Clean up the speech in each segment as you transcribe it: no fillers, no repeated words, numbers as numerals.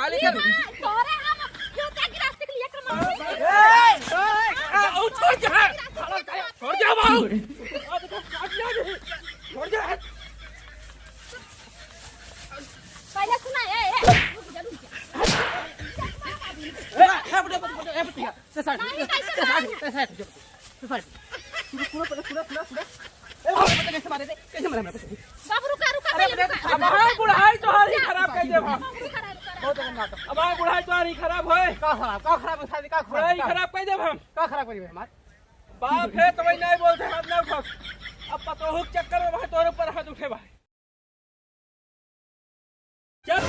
खाली कर तोरे हम खेते की रास्ते के लिए कर मार छोड़ जा छोड़ जा बाबू छोड़ जा पहले सुना ए बाबू रुका रुका बुढ़ाई तुम्हारी खराब कर दे रुका अब बुढ़ाई तुम्हारी खराब होए का खराब बुढ़ाई खराब कर दे हम का खराब करी हमार बाप है तो वही नहीं बोलते हाथ ना उठो अब पतोहू के चक्कर में भाई तोरे ऊपर हाथ उठे भाई चल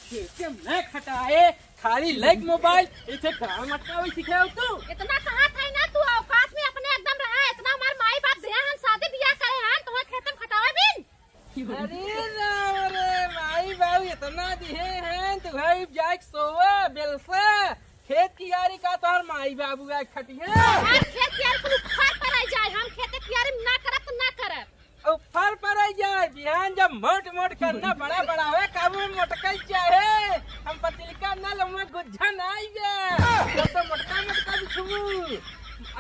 खेते में खटाए खाली लाइक मोबाइल इसे काम अटकावे सिखाओ तू इतना कहा था ना तू औकात में अपने एकदम रहा इतना हमार माई बाप दे हन शादी बियाह करे हन तुम्हें खेत में खटावे बिन अरे राम रे माई बाबू इतना दिए हैं तो भाई जाके सोवा बेलसा खेत की यारी का तोहर माई बाबू का खटिया यार खेत यार कुल फार कराई जाए हम खेत की यारी ना करब तो ना करब ऊपर पर जाए बिहान जब मोट मोट करना बड़ा बड़ा है काबू में मोटकल चाहे हम पतिलिका ना लम्बा गुज्जा ना आई जब तो मोटका मोटका बिछू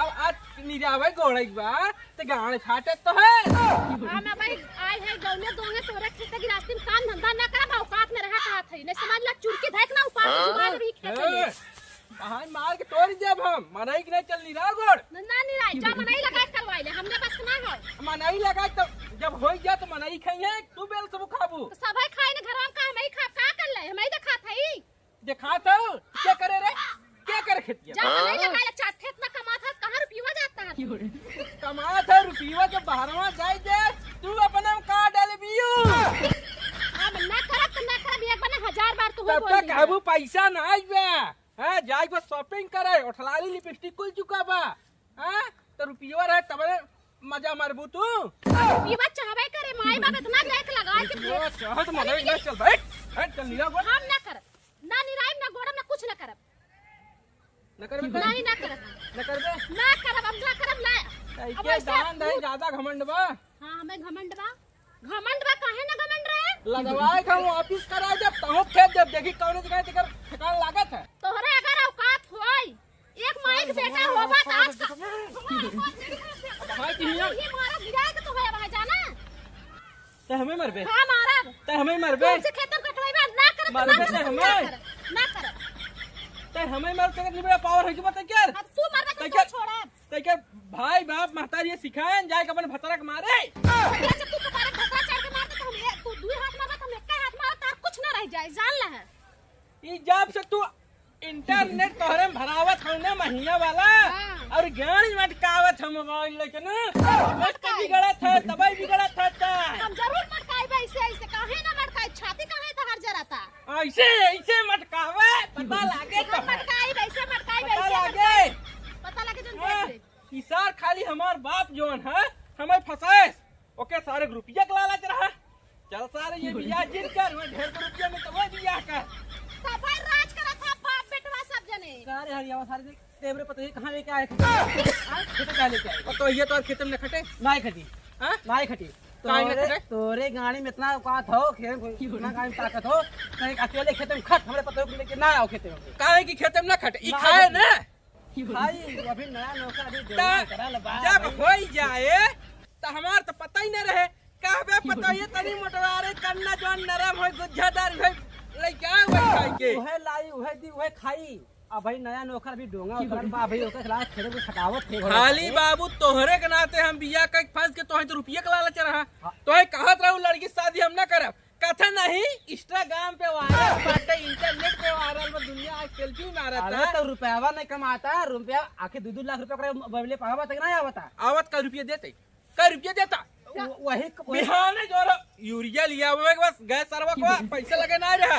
अब आज निरावे गोड़े बा तो गाड़ फाटे तो है हां मैं भाई आए है गौने दोंगे तोरे खेत की रास्ते में काम धंधा ना करब औकात में रहा कहा थई ने समझ ला चुरकी धैक ना ऊपर जुगाड़ भी खेत में बहान मार के तोड़ जब हम मनाई के नहीं चल निरा गोड़ ना नहीं राय जा मनाई लगा करवाई ले हमने बस ना हो मनाई लगा तो जब हो गया तो मनाई खाई है तू बेल सब खाबू तो सबई खाए ने घर में का हम ही खा का कर ले हम ही देखा थई देखा तो क्या करे रे क्या करे खेतिया जा मनाई लगा ले चाटे इतना कमा था कहां रुपया जाता है कमा था रुपया जब बाहरवा जाए दे तू अपना का डाल बियो हम ना करब तो ना करब एक बना 1000 बार तो हो तब बोल तक काबू पैसा ना आइबे हां जाई को शॉपिंग करे ओठलाली लिपस्टिक कुल चुका बा हां तो रुपया रहे तब मजा मारबू तू रुपया चाहबे करे माई बाप इतना देख लगा के चाहत मनाई ना चल बैठ बैठ चल निरा गोड़ हम ना करब ना निराइम ना गोड़म ना कुछ ना करब न करबे नहीं ना करब न करबे ना करब अब ना करब ना के दान दे ज्यादा घमंड बा हां हमें घमंड बा काहे ना घमंड रहे लगवाए का ऑफिस करा जब तहु खेत जब देखी कौन जगह तेकर ठिकाना लागत है तोहरे अगर औकात होई एक माई के बेटा होबा त आज भाई किहिया ये मारा गिरा के तो है वहां जाना ते हमें मरबे हां मारब ते हमें मरबे तुमसे खेतम कटवाई ना करब मारबे ते हमें ना करब ते हमें मर के निबड़ा पावर है कि बता क्या अब तू मरबे तो क्या छोड़ब ते के भाई बाप महतारी ये सिखाएं जाए अपन भतरा के मारे जब तू तुम्हारे भसा चढ़ के मारता तो हम तू दू हाथ मारता तो हम एक हाथ मारता कुछ ना रह जाए जान ले ई जब से तू इंटरनेट तोहरे में भरावत हो ना महीना वाला और ज्ञान मटकावत हम मोबाइल लेके ना मत का बिगड़त है तबाई बिगड़त है हम जरूर मटकाई ऐसे ऐसे काहे ना मटकाई छाती काहे तो हर जराता ऐसे ऐसे मटकावे पता लागे तो मटकाई वैसे पता लागे पता लगे जन देख ले इसार खाली हमार बाप जोन है हमें फसाए ओके सारे रुपया के लालच रहा चल सारे ये बियाह जिन कर मैं ढेर के रुपया में तो वो बियाह कर सफाई राज करा था बाप बेटवा सब जने सारे हरियावा सारे तेरे पता है कहां लेके आए थे खेते का लेके आए तो ये तो खेत में खटे नाई खटी हां नाई खटी काहे में खटे? तोरे गाड़ी में इतना औकात हो खेत इतना गाड़ी में ताकत हो कहीं अकेले खेत में खट हमरे पता है लेके ना आओ खेत में काहे की खेत में ना खटे ई खाए ना भाई अभी नया नौका अभी ता करा लबा जब हो जाए तो हमार तो पता ही नहीं रहे कहबे पता ये तनी मोटवारे करना जो नरम हो गुज्जादार हो लइका वही खाई के ओहे लाई ओहे दी ओहे खाई अब भाई नया नौकर भी डोंगा उतर बा भाई ओकर खिलाफ खेत में खटावत थे खाली बाबू तोहरे के नाते हम बिया का फंस के तोहे तो रुपया के लालच रहा तोहे कहत रहू लड़की शादी हम ना करब कथा नहीं इंस्टाग्राम पे वायरल बाटे इंटरनेट पे वायरल में दुनिया आज सेल्फी मारता अरे तो रुपयावा नहीं कमाता रुपया आके 2-2 लाख रुपया करे बबले पावा तक नहीं आवता आवत का रुपया देते का रुपया देता वही बिहाने जो यूरिया लिया हुआ है बस गैस सरवा को पैसा लगे ना रहा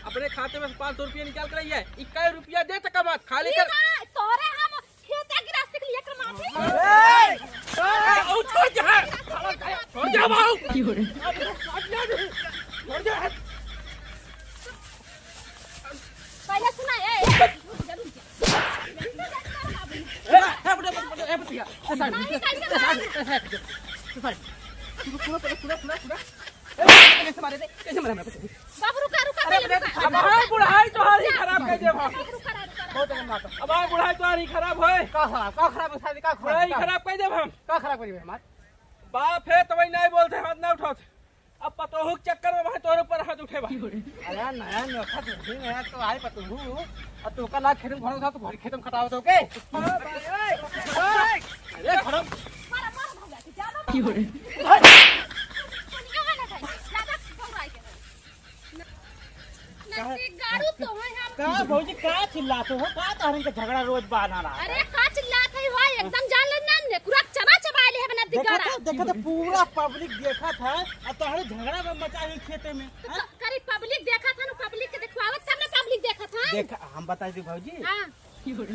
अपने खाते में 500 रुपया निकाल कर है 21 रुपया दे तक मत खाली कर तोरे हम खेते की रास्ते के लिए कर माथे छोड़ जा छोड़ जा बाबू छोड़ जा पहले सुना ए बाबू रुका रुका अब हां बुढ़ाई तोहारी खराब कर देब हम बहुत एकदम बात अब हां बुढ़ाई तोहारी खराब होए का खराब शादी का बुढ़ाई खराब कर देब हम का खराब करी हमार बाप है तो नहीं बोलते हाथ ना उठाओ अब पतोहू के चक्कर में वहां तोरे ऊपर हाथ उठेबा अरे नया नोखा तो है तो आई पतू और तू का लाख खेतम घोड़ा था तो घर खेतम खटाव तो के अरे खराब का भौजी का चिल्लाते हो का तारन के झगड़ा रोज बहाना रहा अरे का चिल्लात है भाई एकदम जान ले ना पूरा चना चबा ले है बना दिगारा देखा तो पूरा पब्लिक देखा था और तोहरे झगड़ा में मचा है खेते में करी पब्लिक देखा था ना पब्लिक के दिखवावत सब ना पब्लिक देखा था देखा हम बताई दी भौजी हां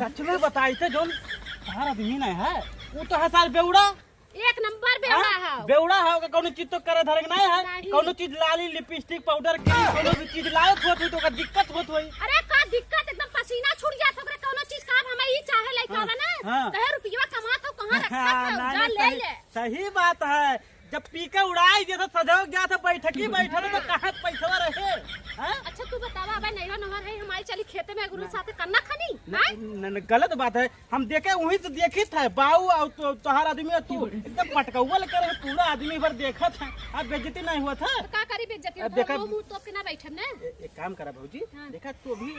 सच में बताई थे जो तार आदमी नहीं है वो तो है साल बेउड़ा एक नंबर बेवड़ा है बेउड़ा है कोनो चीज तो करे धरे नहीं है कोनो चीज लाली लिपस्टिक पाउडर के कोनो भी चीज लायक होत हो तो का दिक्कत होत होई अरे का दिक्कत एकदम पसीना छूट गया तो कोनो चीज काम हमें ही चाहे लइका ना कहे रुपया कमा तो कहां रखा जा ले ले सही बात है जब पीके उड़ाई दिया था सजाओ गया था बैठकी बैठल तो कहां पैसा रहे अच्छा तू बतावा भाई नैरा नहर है हमारी चली खेते में गुरु साथे करना खनी नहीं गलत बात है हम देखे वही तो देखी था बाऊ और तोहार आदमी तू एकदम पटकौआ लेकर पूरा आदमी भर देखा था अब बेइज्जती नहीं हुआ था का करी बेइज्जती देखा मुंह तो के ना बैठे ना एक काम करा भौजी देखा तू अभी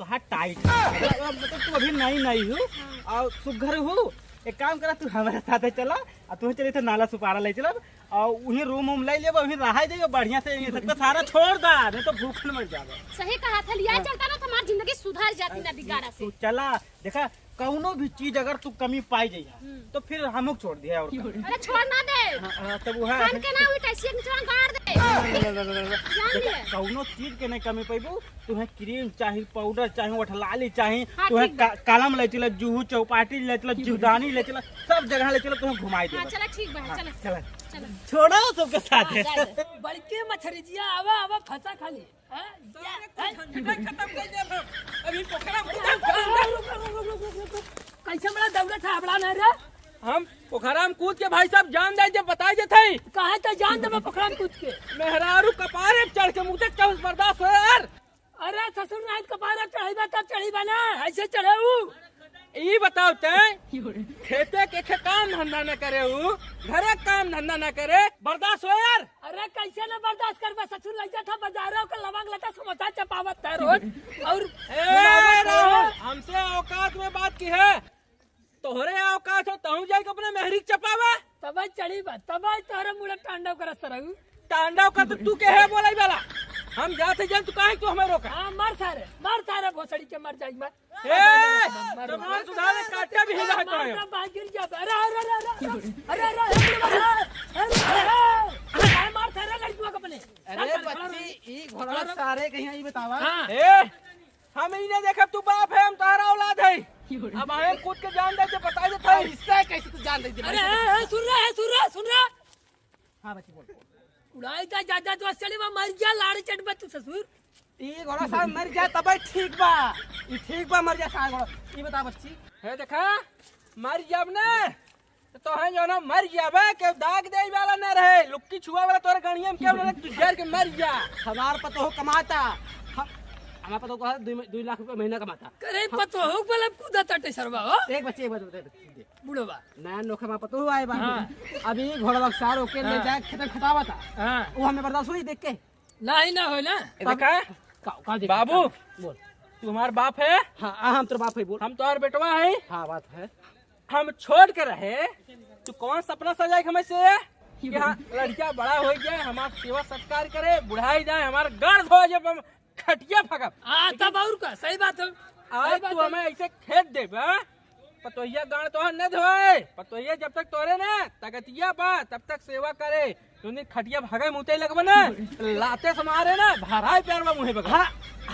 तोहार टाइट मतलब तू अभी नहीं हो और सुघर हो एक काम करा तू हमारे साथ चला और तू चले थे नाला सुपारा ले चला और उन्हीं रूम ले ले वहीं रहा जाइए बढ़िया से ये सकता सारा छोड़ दा नहीं तो भूखन मर जाएगा सही कहा था लिया चलता ना तो हमारी जिंदगी सुधर जाती ना बिगाड़ा से तू चला देखा कौनो भी चीज अगर तू कमी पाई जाइए तो फिर हम छोड़ दिया और अरे छोड़ ना दे तब वो है कान के ना उठा से निचवा गाड़ दे देखा कौनो चीज के नहीं कमी पाइबू तुम्हें क्रीम चाहिए पाउडर चाहिए वठलाली चाहिए हाँ, तुम्हें कालम ले चला जूहू चौपाटी ले चला जीवदानी ले चला सब जगह ले चला तुम्हें घुमाई दे चला ठीक बा चला चला चला छोड़ो सबके साथ बड़के मछरिया आवा आवा फंसा खाली खत्म कर देब हम अभी पोखरा कैसे बड़ा दौलत है बड़ा नहीं रे हम पोखरा में कूद के भाई साहब जान दे जब बताई देते कहा तो जान दे मैं पोखरा में कूद के मेहरारू कपारे चढ़ के मुझे कब बर्दाश्त हो यार अरे ससुर नाथ कपारा चढ़ीबा तब चढ़ीबा ना ऐसे चढ़े ये बताओ ते खेते के काम धंधा न करे घरे काम धंधा न करे बर्दाश्त हो यार अरे कैसे ना बर्दाश्त करबा ससुर लग जाता बाजारों का लवंग लता समोसा चपावत है रोज और हमसे औकात में बात की है तोहरे औकात हो तहु जाए अपने मेहरी चपावा तब चढ़ीबा तब तोहरे मुड़ा तांडव करत रहू तांडव का तो तू के है बोलाई वाला हम जाते जान तू काहे तू हमें रोका हां मार सारे भोसड़ी के मर जाई मत तुम्हारे सुधारे काटे भी हिला तो है गिर जा अरे मार सारे लड़कियों को अपने अरे बच्ची ई घोड़ा सारे कहीं ये बतावा हम ही नहीं देखा तू बाप है हम तारा औलाद है अब आए कूद के जान दे बता देता है इससे कैसे तू जान दे अरे सुन रहा हां बच्ची बोल उड़ाई ता ज्यादा तो चली बा मर जा लाड़ चढ़बा तू ससुर ई घोड़ा सा मर जाए तब ठीक बा ई ठीक बा मर जाए सा घोड़ा ई बता बच्ची है देखा मर जाब ना तो है जो ना मर जाबे के दाग दे वाला न रहे लुक्की छुआ वाला तोरे गणिया में क्या बोले तू जर के मर जा हमार पतो हो कमाता हमार पतो को 2 लाख रुपए महीना कमाता करे पतो हो बल कूदा तटे सरवा हो एक बच्चे एक बता बुढ़वा नया नोखा में पतो आए बा अभी घोड़ा सार ओके ले जाए खेत खटावा था हां वो हमें बर्दाश्त हुई देख के नहीं ना हो ना देखा का बाबू बोल तू हमार बाप है हां हम तेरा बाप है बोल हम तोहर बेटवा है हां बात है हम छोड़ के रहे तू कौन सपना सजाए हमें से कि हाँ लड़किया बड़ा हो जाए हमारा सेवा सत्कार करे बुढ़ाई जाए हमारा गर्द हो जाए खटिया फकब तब और का सही बात हो आज तू हमें ऐसे खेत दे पतोहिया गाड़ तो न धोए पतोहिया जब तक तोरे ना तगतिया पा तब तक सेवा करे खटिया भागे मुँह लगबे ना लाते समारे ना भराए प्यार में मुँह बगा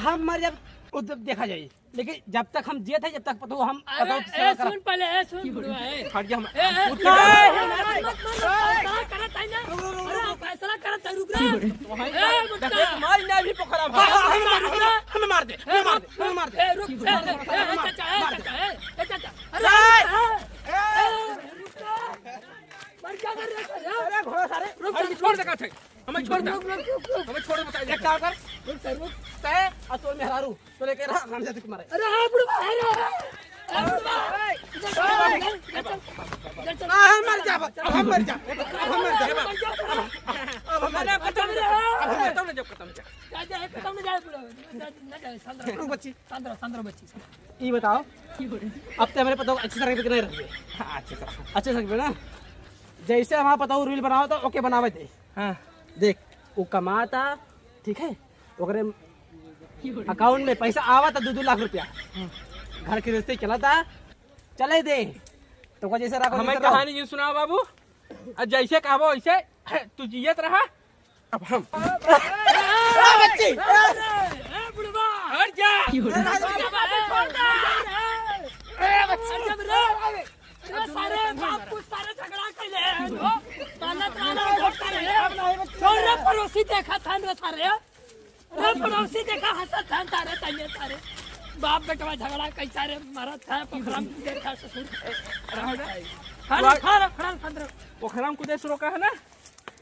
हम मर जब उधर देखा जाए लेकिन जब तक हम जिए थे जब तक पतो हम सुन पहले सुन बुढ़वा खट जा हम फैसला करत रुक रहा मार ना भी पोखरा हमें मार दे मार दे रुक चाचा मर क्या कर रहे अरे घोड़ा सारे रुक छोड़ दे हमें छोड़ दे हमें छोड़ बता एक काम कर रुक आ तो मेहरारू तो लेके रहा हम जाते मारे अरे हाँ बुढ़वा है रे मर जा हम मर जा हम मर जा अब हमारा खत्म जब खत्म जा खत्म नहीं जाए बुढ़वा न जाए संद्र बच्ची बच्ची ये बताओ अब तो हमारे पता अच्छी तरह से नहीं रही अच्छे से ना जैसे हमारा पता रील बनाओ तो ओके बनावे दे हाँ देख वो कमाता ठीक है ओकरे अकाउंट में पैसा आवा था 2-2 लाख रुपया घर के रिश्ते चला था चले दे तो जैसे रखो हमें कहानी जी सुनाओ बाबू जैसे कहो वैसे तू जियत रहा अब हम बच्ची बुढ़वा हट जा सारे बाप को सारे झगड़ा कैले ताना ताना घोटा रे छोड़ रे पड़ोसी देखा था रे सारे रे पड़ोसी देखा हंसत था तारे तैये सारे बाप बेटवा झगड़ा कैसा रे मरत है पोखरम देखा ससुर खड़ा पोखरम कुदे शुरू का है ना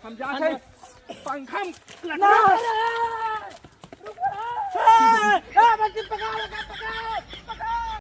हम जा पंखा